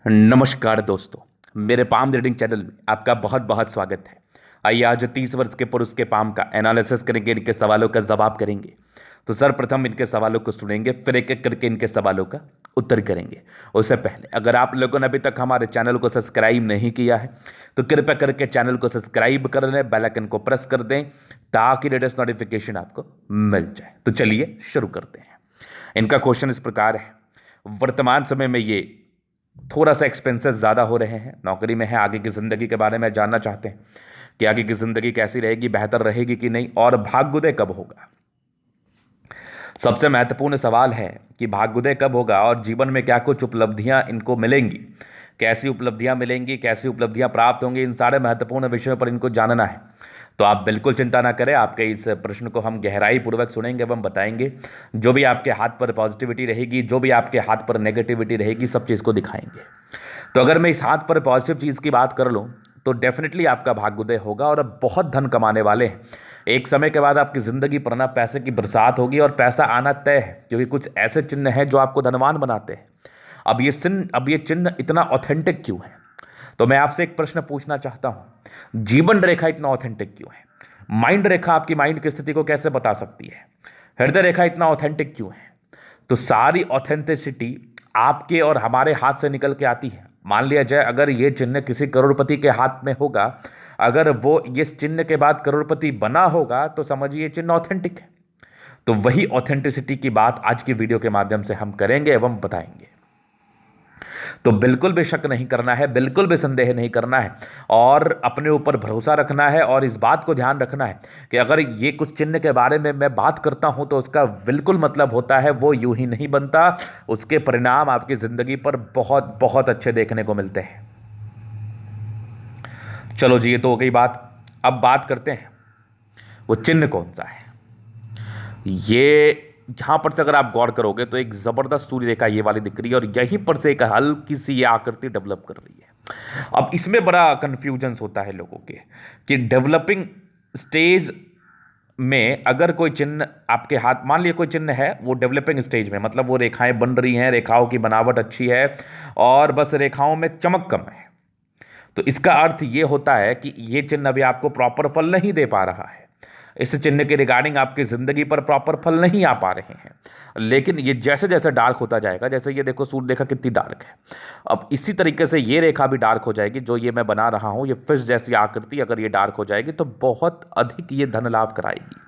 नमस्कार दोस्तों। मेरे पाम रीडिंग चैनल में आपका बहुत बहुत स्वागत है। आइए आज 30 वर्ष के पुरुष के पाम का एनालिसिस करेंगे, इनके सवालों का जवाब करेंगे। तो सर्वप्रथम इनके सवालों को सुनेंगे, फिर एक एक करके इनके सवालों का उत्तर करेंगे। उससे पहले अगर आप लोगों ने अभी तक हमारे चैनल को सब्सक्राइब नहीं किया है तो कृपया करके चैनल को सब्सक्राइब कर लें, बेल आइकन को प्रेस कर दें ताकि लेटेस्ट नोटिफिकेशन आपको मिल जाए। तो चलिए शुरू करते हैं। इनका क्वेश्चन इस प्रकार है, वर्तमान समय में ये थोड़ा सा एक्सपेंसेस ज़्यादा हो रहे हैं, नौकरी में है, आगे की ज़िंदगी के बारे में जानना चाहते हैं कि आगे की ज़िंदगी कैसी रहेगी, बेहतर रहेगी कि नहीं, और भाग्योदय कब होगा। सबसे महत्वपूर्ण सवाल है कि भाग्योदय कब होगा और जीवन में क्या कुछ उपलब्धियां इनको मिलेंगी, कैसी उपलब्धियां मिलेंगी, कैसी उपलब्धियां प्राप्त होंगी, इन सारे महत्वपूर्ण विषयों पर इनको जानना है। तो आप बिल्कुल चिंता ना करें, आपके इस प्रश्न को हम गहराई पूर्वक सुनेंगे एवं बताएंगे। जो भी आपके हाथ पर पॉजिटिविटी रहेगी, जो भी आपके हाथ पर नेगेटिविटी रहेगी, सब चीज़ को दिखाएंगे। तो अगर मैं इस हाथ पर पॉजिटिव चीज़ की बात कर लूँ तो डेफिनेटली आपका भाग्योदय होगा और अब बहुत धन कमाने वाले हैं। एक समय के बाद आपकी ज़िंदगी पर ना पैसे की बरसात होगी और पैसा आना तय है, क्योंकि कुछ ऐसे चिन्ह हैं जो आपको धनवान बनाते हैं। अब ये चिन्ह इतना ऑथेंटिक क्यों है? तो मैं आपसे एक प्रश्न पूछना चाहता हूं, जीवन रेखा इतना ऑथेंटिक क्यों है? माइंड रेखा आपकी माइंड की स्थिति को कैसे बता सकती है? हृदय रेखा इतना ऑथेंटिक क्यों है? तो सारी ऑथेंटिसिटी आपके और हमारे हाथ से निकल के आती है। मान लिया जाए अगर ये चिन्ह किसी करोड़पति के हाथ में होगा, अगर वो इस चिन्ह के बाद करोड़पति बना होगा, तो समझिए ये चिन्ह ऑथेंटिक है। तो वही ऑथेंटिसिटी की बात आज की वीडियो के माध्यम से हम करेंगे एवं बताएंगे। तो बिल्कुल भी शक नहीं करना है, बिल्कुल भी संदेह नहीं करना है और अपने ऊपर भरोसा रखना है। और इस बात को ध्यान रखना है कि अगर ये कुछ चिन्ह के बारे में मैं बात करता हूं तो उसका बिल्कुल मतलब होता है, वो यूं ही नहीं बनता। उसके परिणाम आपकी जिंदगी पर बहुत बहुत अच्छे देखने को मिलते हैं। चलो जी, ये तो हो गई बात। अब बात करते हैं वो चिन्ह कौन सा है। ये यहां पर से अगर आप गौर करोगे तो एक जबरदस्त सूर्य रेखा ये वाली दिख रही है और यहीं पर से एक हल्की सी ये आकृति डेवलप कर रही है। अब इसमें बड़ा कंफ्यूजन होता है लोगों के कि डेवलपिंग स्टेज में अगर कोई चिन्ह आपके हाथ, मान लिया कोई चिन्ह है वो डेवलपिंग स्टेज में, मतलब वो रेखाएं बन रही हैं, रेखाओं की बनावट अच्छी है और बस रेखाओं में चमक कम है, तो इसका अर्थ ये होता है कि ये चिन्ह अभी आपको प्रॉपर फल नहीं दे पा रहा है। इस चिन्ह के रिगार्डिंग आपकी जिंदगी पर प्रॉपर फल नहीं आ पा रहे हैं। लेकिन ये जैसे जैसे डार्क होता जाएगा, जैसे ये देखो सूर्य रेखा कितनी डार्क है, अब इसी तरीके से ये रेखा भी डार्क हो जाएगी। जो ये मैं बना रहा हूं, ये फिश जैसी आकृति अगर ये डार्क हो जाएगी तो बहुत अधिक ये धन लाभ कराएगी।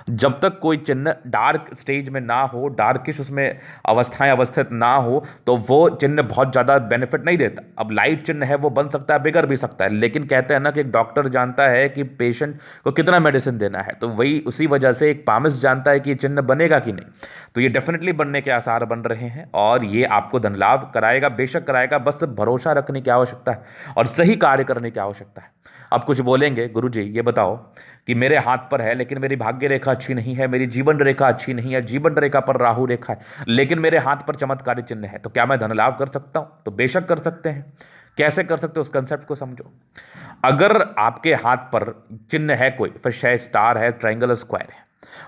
जब तक कोई चिन्ह डार्क स्टेज में ना हो, डार्किश उसमें अवस्थाएं अवस्थित ना हो, तो वो चिन्ह बहुत ज़्यादा बेनिफिट नहीं देता। अब लाइट चिन्ह है वो बन सकता है, बिगड़ भी सकता है, लेकिन कहते हैं ना कि एक डॉक्टर जानता है कि पेशेंट को कितना मेडिसिन देना है, तो वही उसी वजह से एक पामिस्ट जानता है कि ये चिन्ह बनेगा कि नहीं। तो ये डेफिनेटली बनने के आसार बन रहे हैं और ये आपको धन लाभ कराएगा, बेशक कराएगा, बस भरोसा रखने की आवश्यकता है और सही कार्य करने की आवश्यकता है। अब कुछ बोलेंगे, गुरुजी ये बताओ कि मेरे हाथ पर है लेकिन मेरी भाग्य रेखा अच्छी नहीं है, मेरी जीवन रेखा अच्छी नहीं है, जीवन रेखा पर राहु रेखा है, लेकिन मेरे हाथ पर चमत्कारी चिन्ह है, तो क्या मैं धन लाभ कर सकता हूं? तो बेशक कर सकते हैं। कैसे कर सकते हो उस कंसेप्ट को समझो। अगर आपके हाथ पर चिन्ह है कोई, फिश है, स्टार है, ट्रायंगल, स्क्वायर है,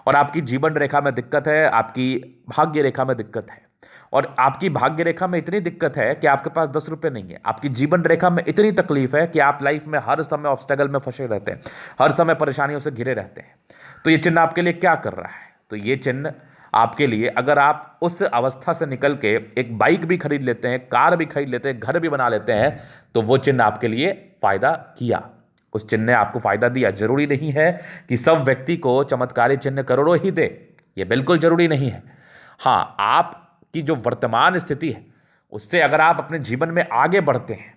और आपकी जीवन रेखा में दिक्कत है, आपकी भाग्य रेखा में दिक्कत है, और आपकी भाग्य रेखा में इतनी दिक्कत है कि आपके पास 10 रुपये नहीं है, आपकी जीवन रेखा में इतनी तकलीफ है कि आप लाइफ में हर समय ऑब्स्टेकल में फंसे रहते हैं, हर समय परेशानियों से घिरे रहते हैं, तो ये चिन्ह आपके लिए क्या कर रहा है? तो ये चिन्ह आपके लिए, अगर आप उस अवस्था से निकल के एक बाइक भी खरीद लेते हैं, कार भी खरीद लेते हैं, घर भी बना लेते हैं, तो वो चिन्ह आपके लिए फायदा किया, उस चिन्ह ने आपको फायदा दिया। जरूरी नहीं है कि सब व्यक्ति को चमत्कारी चिन्ह करोड़ों ही दे, ये बिल्कुल जरूरी नहीं है। हाँ, आपकी जो वर्तमान स्थिति है उससे अगर आप अपने जीवन में आगे बढ़ते हैं,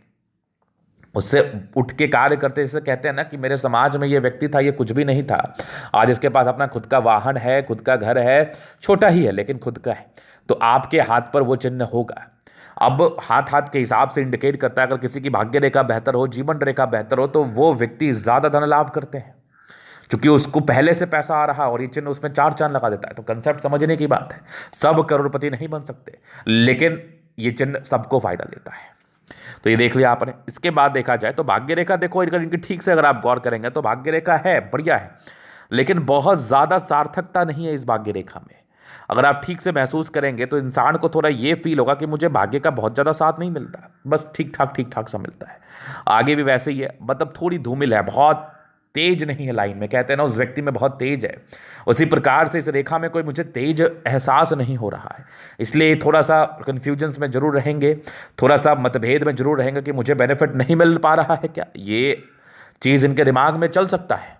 उससे उठ के कार्य करते, जैसे कहते हैं ना कि मेरे समाज में ये व्यक्ति था, ये कुछ भी नहीं था, आज इसके पास अपना खुद का वाहन है, खुद का घर है, छोटा ही है लेकिन खुद का है, तो आपके हाथ पर वो चिन्ह होगा। अब हाथ हाथ के हिसाब से इंडिकेट करता है, अगर किसी की भाग्य रेखा बेहतर हो, जीवन रेखा बेहतर हो, तो वो व्यक्ति ज्यादा धन लाभ करते हैं, क्योंकि उसको पहले से पैसा आ रहा है और ये चिन्ह उसमें चार चांद लगा देता है। तो कंसेप्ट समझने की बात है। सब करोड़पति नहीं बन सकते, लेकिन ये चिन्ह सबको फायदा देता है। तो ये देख लिया आपने। इसके बाद देखा जाए तो भाग्य रेखा देखो, अगर इनकी ठीक से अगर आप गौर करेंगे तो भाग्य रेखा है, बढ़िया है, लेकिन बहुत ज्यादा सार्थकता नहीं है इस भाग्य रेखा में। अगर आप ठीक से महसूस करेंगे तो इंसान को थोड़ा ये फील होगा कि मुझे भाग्य का बहुत ज़्यादा साथ नहीं मिलता, बस ठीक ठाक सा मिलता है। आगे भी वैसे ही है, मतलब थोड़ी धूमिल है, बहुत तेज नहीं है लाइन में, कहते हैं ना उस व्यक्ति में बहुत तेज है, उसी प्रकार से इस रेखा में कोई मुझे तेज एहसास नहीं हो रहा है। इसलिए थोड़ा सा कन्फ्यूजन्स में जरूर रहेंगे, थोड़ा सा मतभेद में जरूर रहेंगे कि मुझे बेनिफिट नहीं मिल पा रहा है क्या, ये चीज़ इनके दिमाग में चल सकता है।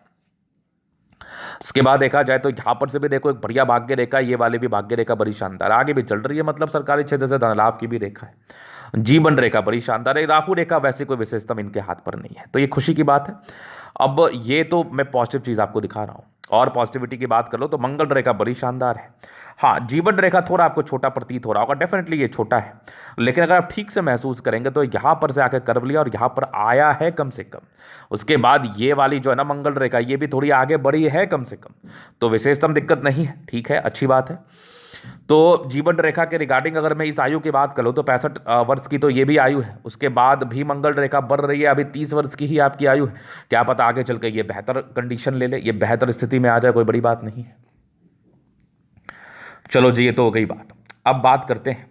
इसके बाद देखा जाए तो यहां पर से भी देखो एक बढ़िया भाग्य रेखा, ये वाली भी भाग्य रेखा बड़ी शानदार आगे भी चल रही है, मतलब सरकारी क्षेत्र से धन लाभ की भी रेखा है। जीवन रेखा बड़ी शानदार है। राहु रेखा वैसे कोई विशेषता इनके हाथ पर नहीं है, तो ये खुशी की बात है। अब ये तो मैं पॉजिटिव चीज आपको दिखा रहा हूं, और पॉजिटिविटी की बात कर लो तो मंगल रेखा बड़ी शानदार है। हाँ, जीवन रेखा थोड़ा आपको छोटा प्रतीत हो रहा होगा, डेफिनेटली ये छोटा है, लेकिन अगर आप ठीक से महसूस करेंगे तो यहां पर से आकर कर लिया और यहां पर आया है कम से कम। उसके बाद ये वाली जो है ना मंगल रेखा, ये भी थोड़ी आगे बढ़ी है कम से कम, तो विशेषतम दिक्कत नहीं है, ठीक है, अच्छी बात है। तो जीवन रेखा के रिगार्डिंग अगर मैं इस आयु की बात करूं तो 65 वर्ष की तो ये भी आयु है। उसके बाद भी मंगल रेखा बढ़ रही है, अभी 30 वर्ष की ही आपकी आयु है। क्या पता आगे चल के ये बेहतर कंडीशन ले ले, ये बेहतर स्थिति में आ जाए, कोई बड़ी बात नहीं है। चलो जी, ये तो हो गई बात। अब बात करते हैं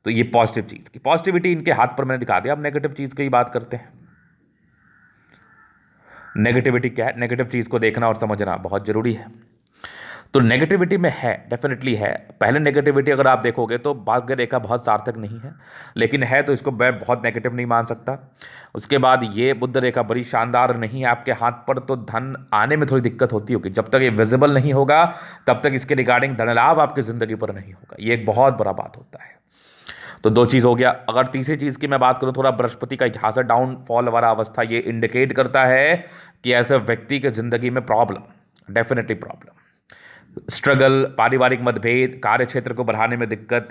तो ये पॉजिटिव चीज की, पॉजिटिविटी इनके हाथ पर मैंने दिखा दिया। अब नेगेटिव चीज की बात करते हैं। नेगेटिविटी क्या है, नेगेटिव चीज को देखना और समझना बहुत जरूरी है। तो नेगेटिविटी में है, डेफिनेटली है। पहले नेगेटिविटी अगर आप देखोगे तो भाग्य रेखा बहुत सार्थक नहीं है, लेकिन है तो इसको मैं बहुत नेगेटिव नहीं मान सकता। उसके बाद ये बुध रेखा बड़ी शानदार नहीं है आपके हाथ पर, तो धन आने में थोड़ी दिक्कत होती होगी, जब तक ये विजिबल नहीं होगा तब तक इसके रिगार्डिंग धन लाभ आपकी जिंदगी पर नहीं होगा, ये एक बहुत बड़ा बात होता है। तो दो चीज हो गया। अगर तीसरी चीज की मैं बात करूं, थोड़ा बृहस्पति का यहाँ से डाउनफॉल वाला अवस्था, ये इंडिकेट करता है कि ऐसे व्यक्ति के जिंदगी में प्रॉब्लम, डेफिनेटली प्रॉब्लम, स्ट्रगल, पारिवारिक मतभेद, कार्य क्षेत्र को बढ़ाने में दिक्कत,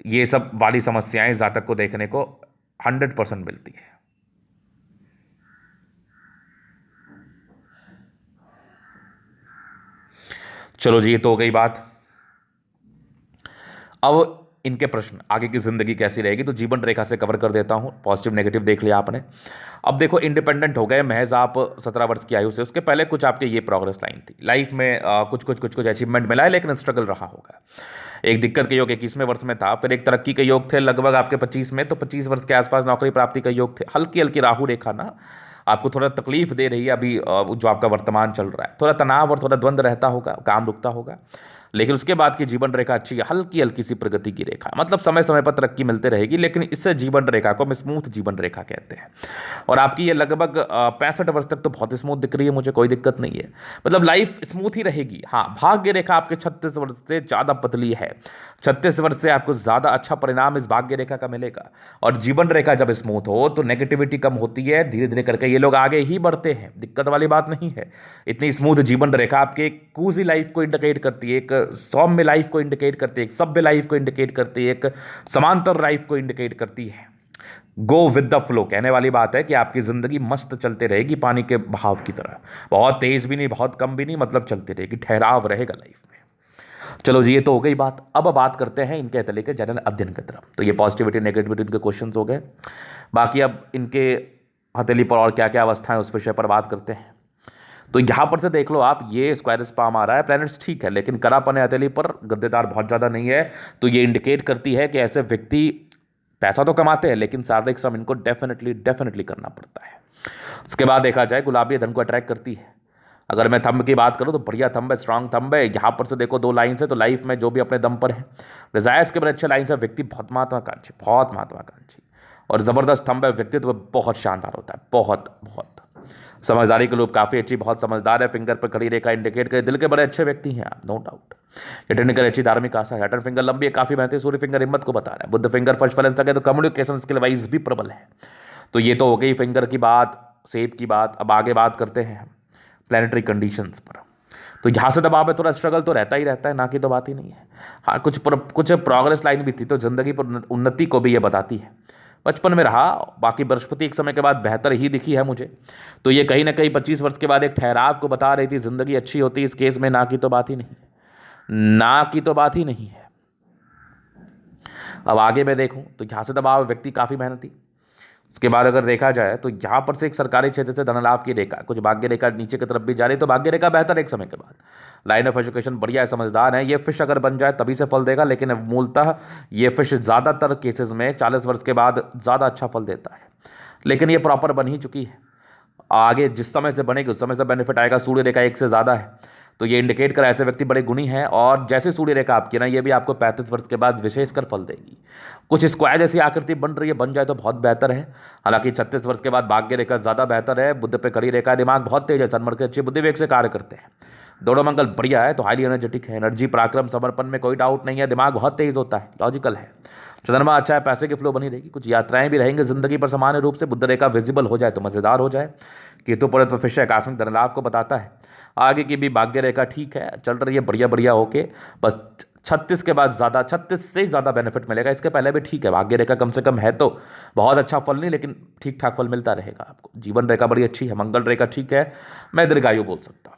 ये सब वाली समस्याएं जातक को देखने को 100% मिलती है। चलो जी, ये तो हो गई बात। अब इनके प्रश्न, आगे की जिंदगी कैसी रहेगी, तो जीवन रेखा से कवर कर देता हूं। पॉजिटिव नेगेटिव देख लिया आपने। अब देखो, इंडिपेंडेंट हो गए महज आप 17 वर्ष की आयु से। उसके पहले कुछ आपके ये प्रोग्रेस लाइन थी लाइफ में, कुछ अचीवमेंट मिला है, लेकिन स्ट्रगल रहा होगा। एक दिक्कत का योग 21वें वर्ष में था, फिर एक तरक्की के योग थे लगभग आपके 25 में, तो 25 वर्ष के आसपास नौकरी प्राप्ति का योग थे। हल्की हल्की राहु रेखा ना आपको थोड़ा तकलीफ दे रही है अभी, जो आपका वर्तमान चल रहा है, थोड़ा तनाव और थोड़ा द्वंद्व रहता होगा, काम रुकता होगा। लेकिन उसके बाद की जीवन रेखा अच्छी है, हल्की हल्की सी प्रगति की रेखा, मतलब समय समय पर तरक्की मिलते रहेगी, लेकिन इससे जीवन रेखा को हम स्मूथ जीवन रेखा कहते हैं। और आपकी ये लगभग 65 वर्ष तक तो बहुत स्मूथ दिख रही है मुझे, कोई दिक्कत नहीं है, मतलब लाइफ स्मूथ ही रहेगी। हाँ, भाग्य रेखा आपके 36 वर्ष से ज़्यादा पतली है, 36 वर्ष से आपको ज़्यादा अच्छा परिणाम इस भाग्य रेखा का मिलेगा। और जीवन रेखा जब स्मूथ हो तो नेगेटिविटी कम होती है, धीरे धीरे करके ये लोग आगे ही बढ़ते हैं, दिक्कत वाली बात नहीं है। इतनी स्मूथ जीवन रेखा आपके एक कूजी लाइफ को इंडिकेट करती है, एक सौम्य लाइफ को इंडिकेट करती है, एक सभ्य लाइफ को इंडिकेट करती है, एक समांतर लाइफ को इंडिकेट करती है। गो विद द फ्लो कहने वाली बात है कि आपकी जिंदगी मस्त चलते रहेगी, पानी के बहाव की तरह, बहुत तेज भी नहीं बहुत कम भी नहीं, मतलब चलती रहेगी, ठहराव रहेगा लाइफ में। चलो जी, ये तो हो गई बात। अब बात करते हैं इनके हथेली के जनरल अध्ययन की तरफ। तो ये पॉजिटिविटी नेगेटिविटी इनके क्वेश्चंस हो गए। बाकी अब इनके हथेली पर और क्या क्या अवस्थाएं उस विषय पर बात करते हैं। तो यहां पर से देख लो आप, ये स्क्वायर स्पाम आ रहा है, प्लैनेट्स ठीक है, लेकिन करापन है हथेली पर, गद्देदार बहुत ज़्यादा नहीं है। तो ये इंडिकेट करती है कि ऐसे व्यक्ति पैसा तो कमाते हैं, लेकिन शारीरिक श्रम इनको डेफिनेटली करना पड़ता है। उसके बाद देखा जाए, गुलाबी धन को अट्रैक्ट करती है। अगर मैं थंब की बात करूं तो बढ़िया थंब है, स्ट्रांग थंब है। यहाँ पर से देखो 2 लाइन है, तो लाइफ में जो भी अपने दम पर है, डिजायर्स के बड़े अच्छे लाइन है, व्यक्ति बहुत महत्वाकांक्षी और ज़बरदस्त थंब है, व्यक्तित्व बहुत शानदार होता है, बहुत समझदारी के लोग काफ़ी अच्छी, बहुत समझदार है। फिंगर पर खड़ी रेखा इंडिकेट करे, दिल के बड़े अच्छे व्यक्ति हैं आप, नो डाउट। ये टेक्निकल अच्छी, धार्मिक आशा है। अटल फिंगर लंबी है, काफ़ी मेहनती। सूर्य फिंगर हिम्मत को बता रहा है। बुद्ध फिंगर फर्स्ट बैलेंस तक है, तो कम्युनिकेशन स्किल वाइज भी प्रबल है। तो ये तो हो गई फिंगर की बात, शेप की बात। अब आगे बात करते हैं प्लैनेटरी कंडीशंस पर। तो यहाँ से दबाव में थोड़ा स्ट्रगल तो रहता ही रहता है, ना कि तो बात ही नहीं है। हाँ, कुछ प्रोग्रेस लाइन भी थी, तो जिंदगी पर उन्नति को भी ये बताती है। बचपन में रहा, बाकी बृहस्पति एक समय के बाद बेहतर ही दिखी है मुझे, तो ये कहीं ना कहीं 25 वर्ष के बाद एक ठहराव को बता रही थी। जिंदगी अच्छी होती इस केस में, ना की तो बात ही नहीं है। अब आगे मैं देखूं तो यहाँ से दबाव, व्यक्ति काफ़ी मेहनती, उसके बाद अगर देखा जाए तो यहाँ पर से एक सरकारी क्षेत्र से धन लाभ की रेखा, कुछ भाग्य रेखा नीचे की तरफ भी जा रही है, तो भाग्य रेखा बेहतर है एक समय के बाद। लाइन ऑफ एजुकेशन बढ़िया है, समझदार है, ये फिश अगर बन जाए तभी से फल देगा, लेकिन मूलतः ये फिश ज़्यादातर केसेस में 40 वर्ष के बाद ज़्यादा अच्छा फल देता है, लेकिन ये प्रॉपर बन ही चुकी है। आगे जिस समय से बनेगी उस समय से बेनिफिट आएगा। सूर्य रेखा एक से ज़्यादा है, तो ये इंडिकेट कर ऐसे व्यक्ति बड़े गुणी हैं, और जैसे सूर्य रेखा आपकी ना, ये भी आपको 35 वर्ष के बाद विशेषकर फल देगी। कुछ स्क्वायर जैसी आकृति बन रही है, बन जाए तो बहुत बेहतर है। हालांकि 36 वर्ष के बाद भाग्य रेखा ज़्यादा बेहतर है। बुध पे कड़ी रेखा, दिमाग बहुत तेज है, सनमर के अच्छे बुद्धि वेग से कार्य करते हैं। दोनों मंगल बढ़िया है, तो हाईली एनर्जेटिक है, एनर्जी पराक्रम समर्पण में कोई डाउट नहीं है, दिमाग बहुत तेज होता है, लॉजिकल है। चंद्रमा अच्छा है, पैसे की फ्लो बनी रहेगी, कुछ यात्राएं भी रहेंगी जिंदगी पर सामान्य रूप से। बुध रेखा विजिबल हो जाए तो मजेदार हो जाए। केतु परत पर फिश आकस्मिक धन लाभ को बताता है। आगे की भी भाग्य रेखा ठीक है, चल रही है बढ़िया बढ़िया होके, बस 36 के बाद ज़्यादा, 36 से ज़्यादा बेनिफिट मिलेगा। इसके पहले भी ठीक है, भाग्य रेखा कम से कम है तो बहुत अच्छा फल नहीं, लेकिन ठीक ठाक फल मिलता रहेगा आपको। जीवन रेखा बड़ी अच्छी है, मंगल रेखा ठीक है, मैं दीर्घायु बोल सकता हूँ।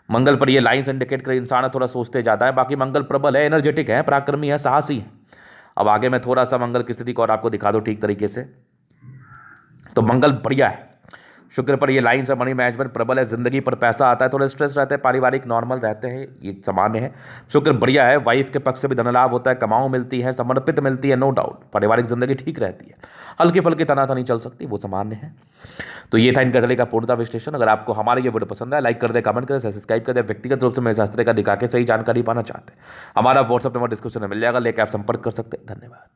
मंगल पर ये लाइन्स इंडिकेट कर इंसान थोड़ा सोचते ज़्यादा है, बाकी मंगल प्रबल है, एनर्जेटिक है, पराक्रमी है, साहसी है। अब आगे मैं थोड़ा सा मंगल की स्थिति को और आपको दिखा दूँ ठीक तरीके से, तो मंगल बढ़िया है। शुक्र पर ये लाइन से मनी मैनेजमेंट प्रबल है, जिंदगी पर पैसा आता है, थोड़े स्ट्रेस रहते हैं, पारिवारिक नॉर्मल रहते हैं, ये सामान्य है। शुक्र बढ़िया है, वाइफ के पक्ष से भी धन लाभ होता है, कमाऊ मिलती है, समर्पित मिलती है, नो डाउट। पारिवारिक जिंदगी ठीक रहती है, हल्की फुल्की तनातनी चल सकती है, वो सामान्य है। तो ये था इनका चले का पूर्णता विश्लेषण। अगर आपको हमारे ये वीडियो पसंद है, लाइक कर दे, कमेंट करें, सब्सक्राइब कर दे। व्यक्तिगत रूप से मेरे शास्त्र का दिखा के सही जानकारी पाना चाहते हैं, हमारा व्हाट्सअप नंबर डिस्क्रिप्शन में मिल जाएगा, लेकर आप संपर्क कर सकते हैं। धन्यवाद।